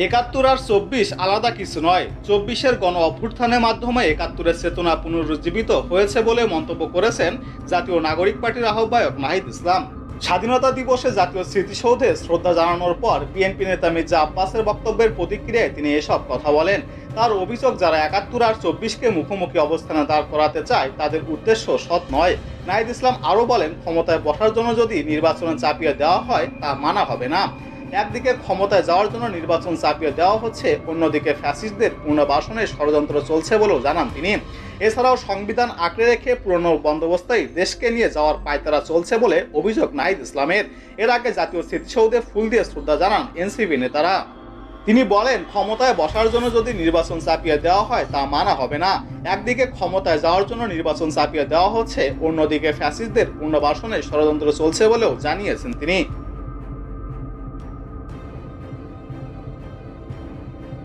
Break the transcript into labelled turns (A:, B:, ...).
A: একাত্তর আর ২৪ আলাদা কিছু নয়। ২৪-এর গণ অভ্যুত্থানের মাধ্যমে একাত্তরের চেতনা পুনরুজ্জীবিত হয়েছে বলে মন্তব্য করেছেন জাতীয় নাগরিক পার্টির আহ্বায়ক নাহিদ ইসলাম। স্বাধীনতা দিবসে জাতীয় স্মৃতিসৌধে শ্রদ্ধা জানানোর পর বিএনপি নেতা মির্জা আব্বাসের বক্তব্যের প্রতিক্রিয়ায় তিনি এসব কথা বলেন। তার অভিযোগ, যারা ৭১ আর ২৪-কে মুখোমুখি অবস্থানে দাঁড় করাতে চায় তাদের উদ্দেশ্য সৎ নয়। নাহিদ ইসলাম আরও বলেন, ক্ষমতায় বসার জন্য যদি নির্বাচনে চাপিয়ে দেওয়া হয় তা মানা হবে না। একদিকে ক্ষমতায় যাওয়ার জন্য নির্বাচন চাপিয়ে দেওয়া হচ্ছে, অন্যদিকে ফ্যাসিস্টদের পুনর্বাসনের ষড়যন্ত্র চলছে বলেও জানান তিনি। এছাড়াও সংবিধান আঁকড়ে রেখে পুরনো বন্দোবস্তেই দেশকে নিয়ে যাওয়ার পায়তারা চলছে বলে অভিযোগ নাহিদ ইসলামের। এর আগে জাতীয় স্মৃতিসৌধে ফুল দিয়ে শ্রদ্ধা জানান এনসিপি নেতারা। তিনি বলেন, ক্ষমতায় বসার জন্য যদি নির্বাচন চাপিয়ে দেওয়া হয় তা মানা হবে না। একদিকে ক্ষমতায় যাওয়ার জন্য নির্বাচন চাপিয়ে দেওয়া হচ্ছে, অন্যদিকে ফ্যাসিস্টদের পুনর্বাসনের ষড়যন্ত্র চলছে বলেও জানিয়েছেন তিনি।